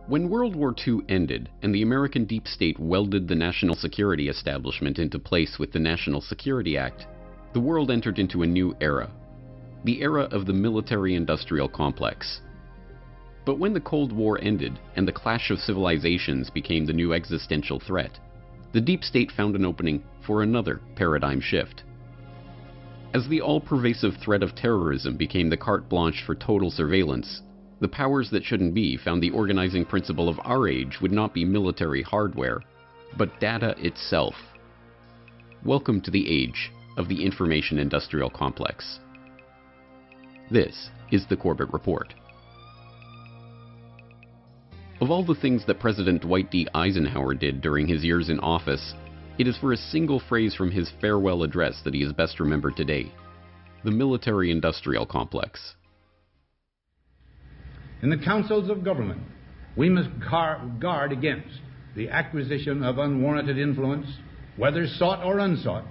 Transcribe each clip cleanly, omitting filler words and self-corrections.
When World War II ended and the American deep state welded the national security establishment into place with the National Security Act, the world entered into a new era. The era of the military-industrial complex. But when the Cold War ended and the clash of civilizations became the new existential threat, the deep state found an opening for another paradigm shift. As the all-pervasive threat of terrorism became the carte blanche for total surveillance, the powers that shouldn't be found the organizing principle of our age would not be military hardware, but data itself. Welcome to the age of the information industrial complex. This is the Corbett Report. Of all the things that President Dwight D. Eisenhower did during his years in office, it is for a single phrase from his farewell address that he is best remembered today: the military-industrial complex. In the councils of government, we must guard against the acquisition of unwarranted influence, whether sought or unsought,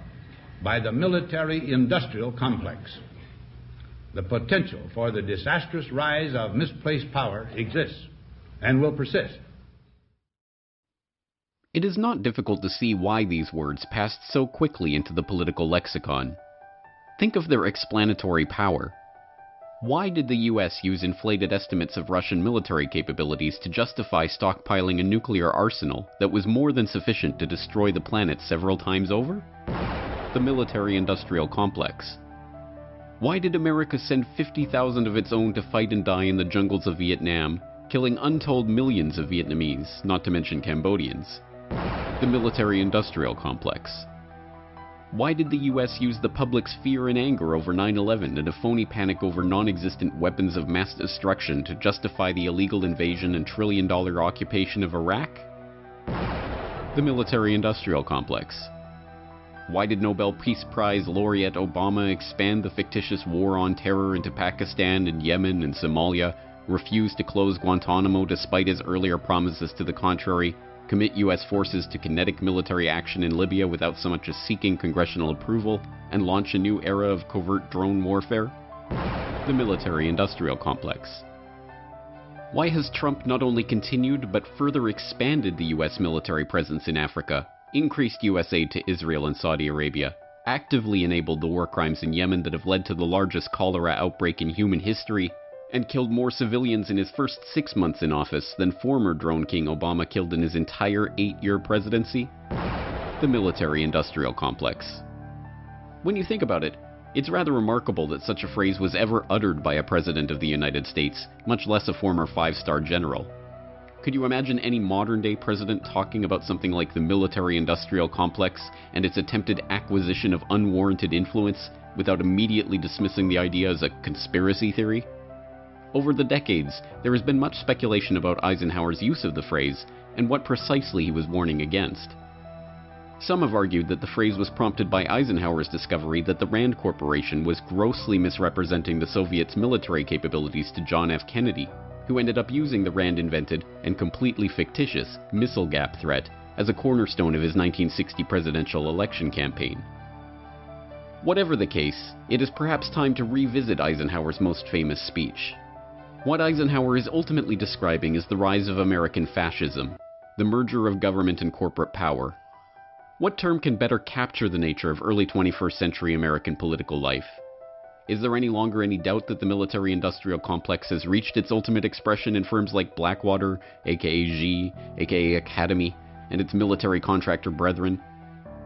by the military-industrial complex. The potential for the disastrous rise of misplaced power exists and will persist. It is not difficult to see why these words passed so quickly into the political lexicon. Think of their explanatory power. Why did the US use inflated estimates of Russian military capabilities to justify stockpiling a nuclear arsenal that was more than sufficient to destroy the planet several times over? The military-industrial complex. Why did America send 50,000 of its own to fight and die in the jungles of Vietnam, killing untold millions of Vietnamese, not to mention Cambodians? The military-industrial complex. Why did the US use the public's fear and anger over 9/11 and a phony panic over non-existent weapons of mass destruction to justify the illegal invasion and trillion-dollar occupation of Iraq? The military-industrial complex. Why did Nobel Peace Prize laureate Obama expand the fictitious war on terror into Pakistan and Yemen and Somalia, refuse to close Guantanamo despite his earlier promises to the contrary, commit US forces to kinetic military action in Libya without so much as seeking congressional approval, and launch a new era of covert drone warfare? The military-industrial complex. Why has Trump not only continued but further expanded the US military presence in Africa, increased US aid to Israel and Saudi Arabia, actively enabled the war crimes in Yemen that have led to the largest cholera outbreak in human history, and killed more civilians in his first 6 months in office than former drone king Obama killed in his entire 8-year presidency? The military-industrial complex. When you think about it, it's rather remarkable that such a phrase was ever uttered by a president of the United States, much less a former 5-star general. Could you imagine any modern-day president talking about something like the military-industrial complex and its attempted acquisition of unwarranted influence without immediately dismissing the idea as a conspiracy theory? Over the decades, there has been much speculation about Eisenhower's use of the phrase and what precisely he was warning against. Some have argued that the phrase was prompted by Eisenhower's discovery that the Rand Corporation was grossly misrepresenting the Soviets' military capabilities to John F. Kennedy, who ended up using the Rand-invented and completely fictitious missile gap threat as a cornerstone of his 1960 presidential election campaign. Whatever the case, it is perhaps time to revisit Eisenhower's most famous speech. What Eisenhower is ultimately describing is the rise of American fascism, the merger of government and corporate power. What term can better capture the nature of early 21st century American political life? Is there any longer any doubt that the military-industrial complex has reached its ultimate expression in firms like Blackwater, aka G, aka Academy, and its military contractor brethren?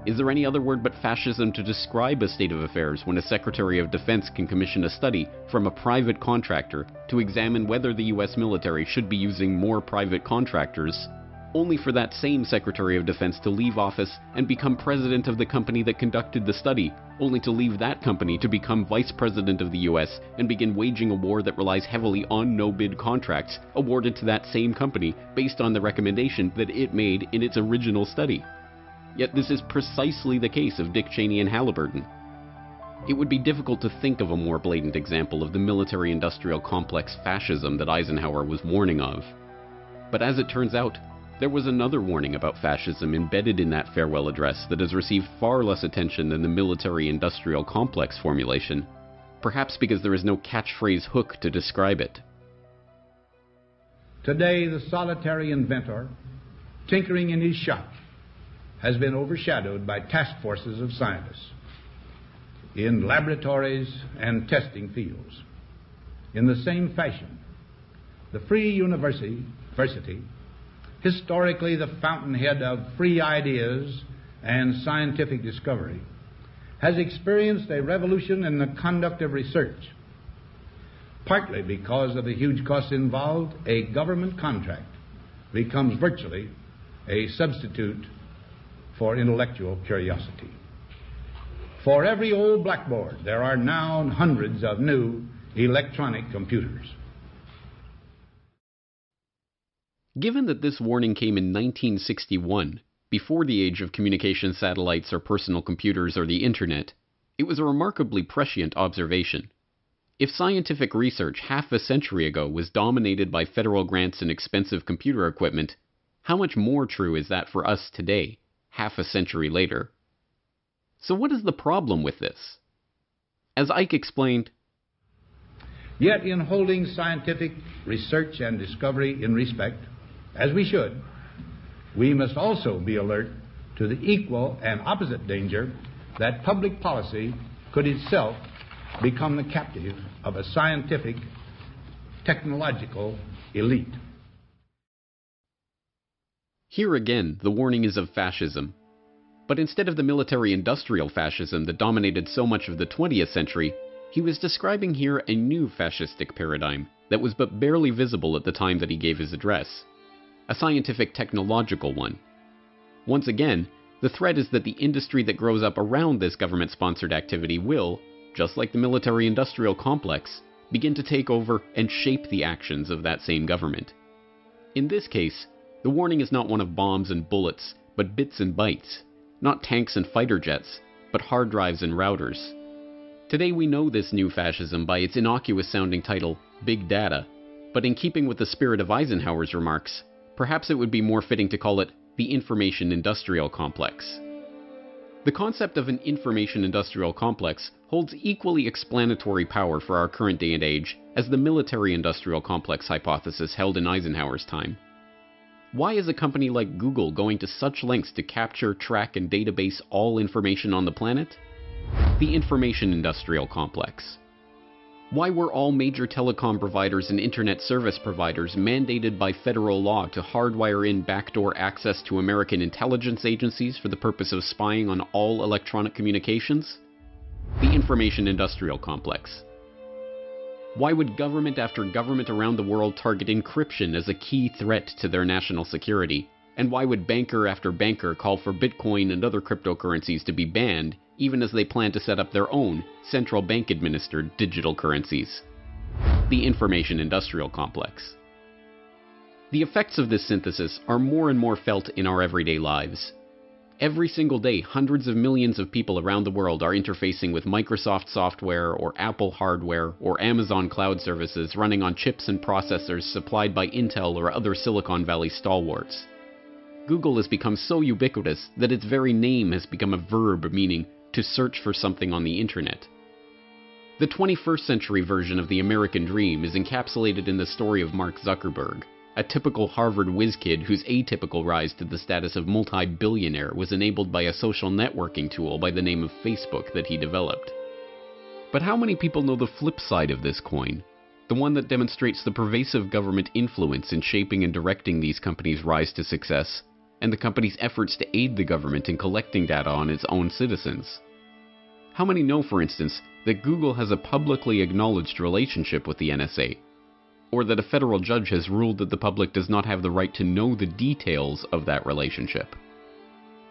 Is there any other word but fascism to describe a state of affairs when a Secretary of Defense can commission a study from a private contractor to examine whether the US military should be using more private contractors, only for that same Secretary of Defense to leave office and become president of the company that conducted the study, only to leave that company to become vice president of the US and begin waging a war that relies heavily on no-bid contracts awarded to that same company based on the recommendation that it made in its original study? Yet this is precisely the case of Dick Cheney and Halliburton. It would be difficult to think of a more blatant example of the military-industrial complex fascism that Eisenhower was warning of. But as it turns out, there was another warning about fascism embedded in that farewell address that has received far less attention than the military-industrial complex formulation, perhaps because there is no catchphrase hook to describe it. Today, the solitary inventor, tinkering in his shop, has been overshadowed by task forces of scientists in laboratories and testing fields. In the same fashion, the free university, historically the fountainhead of free ideas and scientific discovery, has experienced a revolution in the conduct of research. Partly because of the huge costs involved, a government contract becomes virtually a substitute for intellectual curiosity. For every old blackboard, there are now hundreds of new electronic computers. Given that this warning came in 1961, before the age of communication satellites or personal computers or the internet, it was a remarkably prescient observation. If scientific research half a century ago was dominated by federal grants and expensive computer equipment, how much more true is that for us today, half a century later? So what is the problem with this? As Ike explained, yet in holding scientific research and discovery in respect, as we should, we must also be alert to the equal and opposite danger that public policy could itself become the captive of a scientific, technological elite. Here again, the warning is of fascism. But instead of the military-industrial fascism that dominated so much of the 20th century, he was describing here a new fascistic paradigm that was but barely visible at the time that he gave his address. A scientific technological one. Once again, the threat is that the industry that grows up around this government-sponsored activity will, just like the military-industrial complex, begin to take over and shape the actions of that same government. In this case, the warning is not one of bombs and bullets, but bits and bytes. Not tanks and fighter jets, but hard drives and routers. Today we know this new fascism by its innocuous-sounding title, Big Data, but in keeping with the spirit of Eisenhower's remarks, perhaps it would be more fitting to call it the Information-Industrial Complex. The concept of an information-industrial complex holds equally explanatory power for our current day and age as the military-industrial complex hypothesis held in Eisenhower's time. Why is a company like Google going to such lengths to capture, track, and database all information on the planet? The information-industrial complex. Why were all major telecom providers and internet service providers mandated by federal law to hardwire in backdoor access to American intelligence agencies for the purpose of spying on all electronic communications? The information-industrial complex. Why would government after government around the world target encryption as a key threat to their national security? And why would banker after banker call for Bitcoin and other cryptocurrencies to be banned, even as they plan to set up their own central bank-administered digital currencies? The information-industrial complex. The effects of this synthesis are more and more felt in our everyday lives. Every single day, hundreds of millions of people around the world are interfacing with Microsoft software or Apple hardware or Amazon cloud services running on chips and processors supplied by Intel or other Silicon Valley stalwarts. Google has become so ubiquitous that its very name has become a verb meaning to search for something on the internet. The 21st century version of the American dream is encapsulated in the story of Mark Zuckerberg, a typical Harvard whiz kid whose atypical rise to the status of multi-billionaire was enabled by a social networking tool by the name of Facebook that he developed. But how many people know the flip side of this coin? The one that demonstrates the pervasive government influence in shaping and directing these companies' rise to success, and the company's efforts to aid the government in collecting data on its own citizens. How many know, for instance, that Google has a publicly acknowledged relationship with the NSA, or that a federal judge has ruled that the public does not have the right to know the details of that relationship,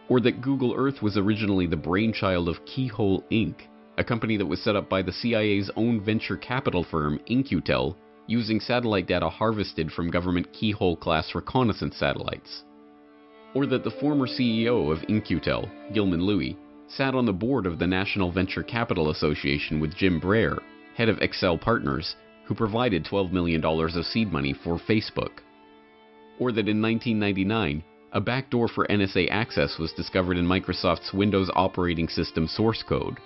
or that Google Earth was originally the brainchild of Keyhole Inc., a company that was set up by the CIA's own venture capital firm, In-Q-Tel, using satellite data harvested from government Keyhole-class reconnaissance satellites. Or that the former CEO of In-Q-Tel, Gilman Louie, sat on the board of the National Venture Capital Association with Jim Breyer, head of Excel Partners, who provided $12 million of seed money for Facebook. Or that in 1999, a backdoor for NSA access was discovered in Microsoft's Windows operating system source code.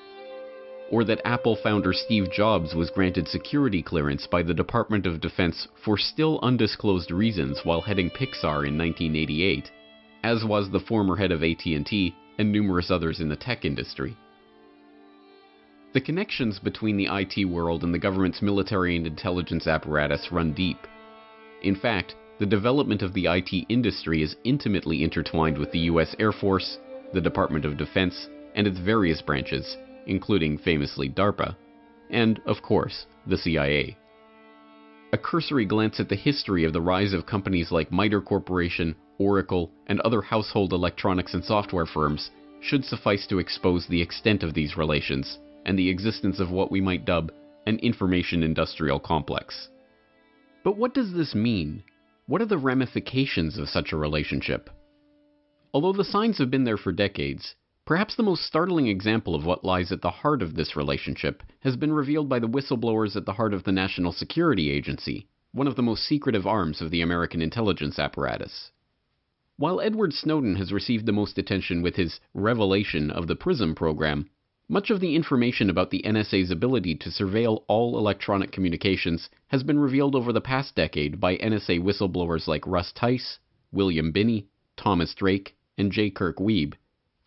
or that Apple founder Steve Jobs was granted security clearance by the Department of Defense for still undisclosed reasons while heading Pixar in 1988, as was the former head of AT&T and numerous others in the tech industry. The connections between the IT world and the government's military and intelligence apparatus run deep. In fact, the development of the IT industry is intimately intertwined with the US Air Force, the Department of Defense, and its various branches, including famously DARPA, and, of course, the CIA. A cursory glance at the history of the rise of companies like MITRE Corporation, Oracle, and other household electronics and software firms should suffice to expose the extent of these relations and the existence of what we might dub an information industrial complex. But what does this mean? What are the ramifications of such a relationship? Although the signs have been there for decades, perhaps the most startling example of what lies at the heart of this relationship has been revealed by the whistleblowers at the heart of the National Security Agency, one of the most secretive arms of the American intelligence apparatus. While Edward Snowden has received the most attention with his revelation of the PRISM program, much of the information about the NSA's ability to surveil all electronic communications has been revealed over the past decade by NSA whistleblowers like Russ Tice, William Binney, Thomas Drake, and J. Kirk Wiebe,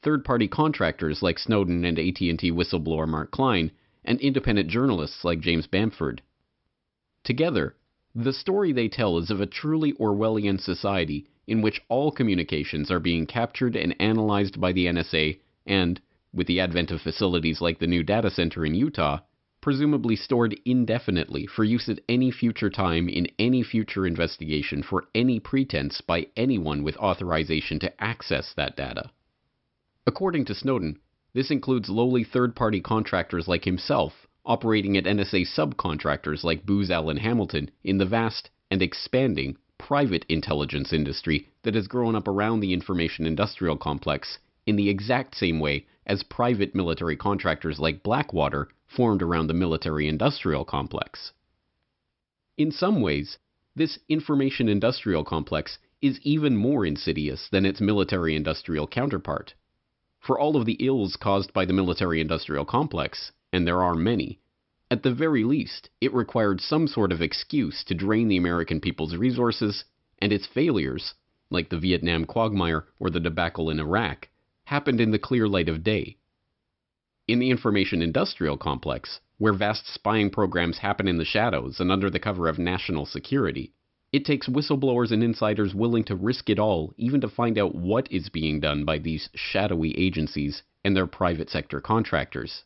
third-party contractors like Snowden and AT&T whistleblower Mark Klein, and independent journalists like James Bamford. Together, the story they tell is of a truly Orwellian society in which all communications are being captured and analyzed by the NSA and, with the advent of facilities like the new data center in Utah, presumably stored indefinitely for use at any future time in any future investigation for any pretense by anyone with authorization to access that data. According to Snowden, this includes lowly third-party contractors like himself, operating at NSA subcontractors like Booz Allen Hamilton in the vast and expanding private intelligence industry that has grown up around the information industrial complex in the exact same way as private military contractors like Blackwater formed around the military-industrial complex. In some ways, this information-industrial complex is even more insidious than its military-industrial counterpart. For all of the ills caused by the military-industrial complex, and there are many, at the very least, it required some sort of excuse to drain the American people's resources, and its failures, like the Vietnam quagmire or the debacle in Iraq, happened in the clear light of day. In the information-industrial complex, where vast spying programs happen in the shadows and under the cover of national security, it takes whistleblowers and insiders willing to risk it all even to find out what is being done by these shadowy agencies and their private sector contractors.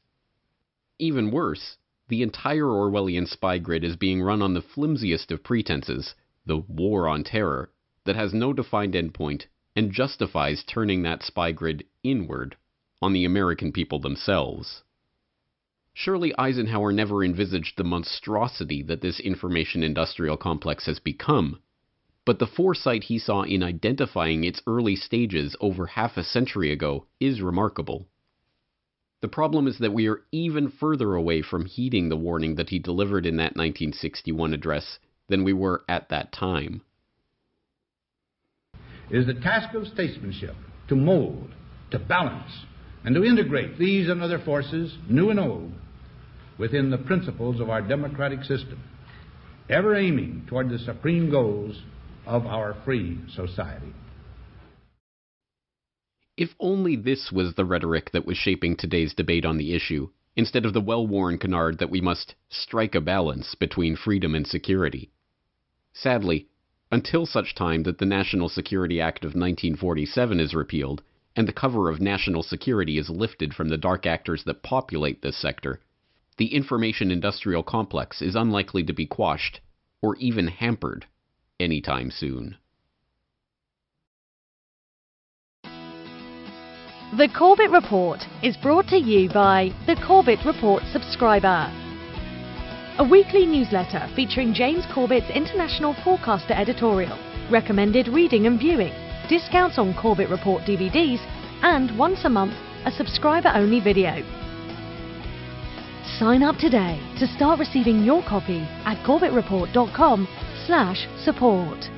Even worse, the entire Orwellian spy grid is being run on the flimsiest of pretenses, the war on terror, that has no defined endpoint and justifies turning that spy grid inward on the American people themselves. Surely Eisenhower never envisaged the monstrosity that this information industrial complex has become, but the foresight he saw in identifying its early stages over half a century ago is remarkable. The problem is that we are even further away from heeding the warning that he delivered in that 1961 address than we were at that time. It is the task of statesmanship to mold, to balance, and to integrate these and other forces, new and old, within the principles of our democratic system, ever aiming toward the supreme goals of our free society. If only this was the rhetoric that was shaping today's debate on the issue, instead of the well-worn canard that we must strike a balance between freedom and security. Sadly, until such time that the National Security Act of 1947 is repealed, and the cover of national security is lifted from the dark actors that populate this sector, the information-industrial complex is unlikely to be quashed, or even hampered, anytime soon. The Corbett Report is brought to you by the Corbett Report subscriber, a weekly newsletter featuring James Corbett's International Forecaster editorial, recommended reading and viewing, discounts on Corbett Report DVDs, and once a month, a subscriber-only video. Sign up today to start receiving your copy at corbettreport.com/support.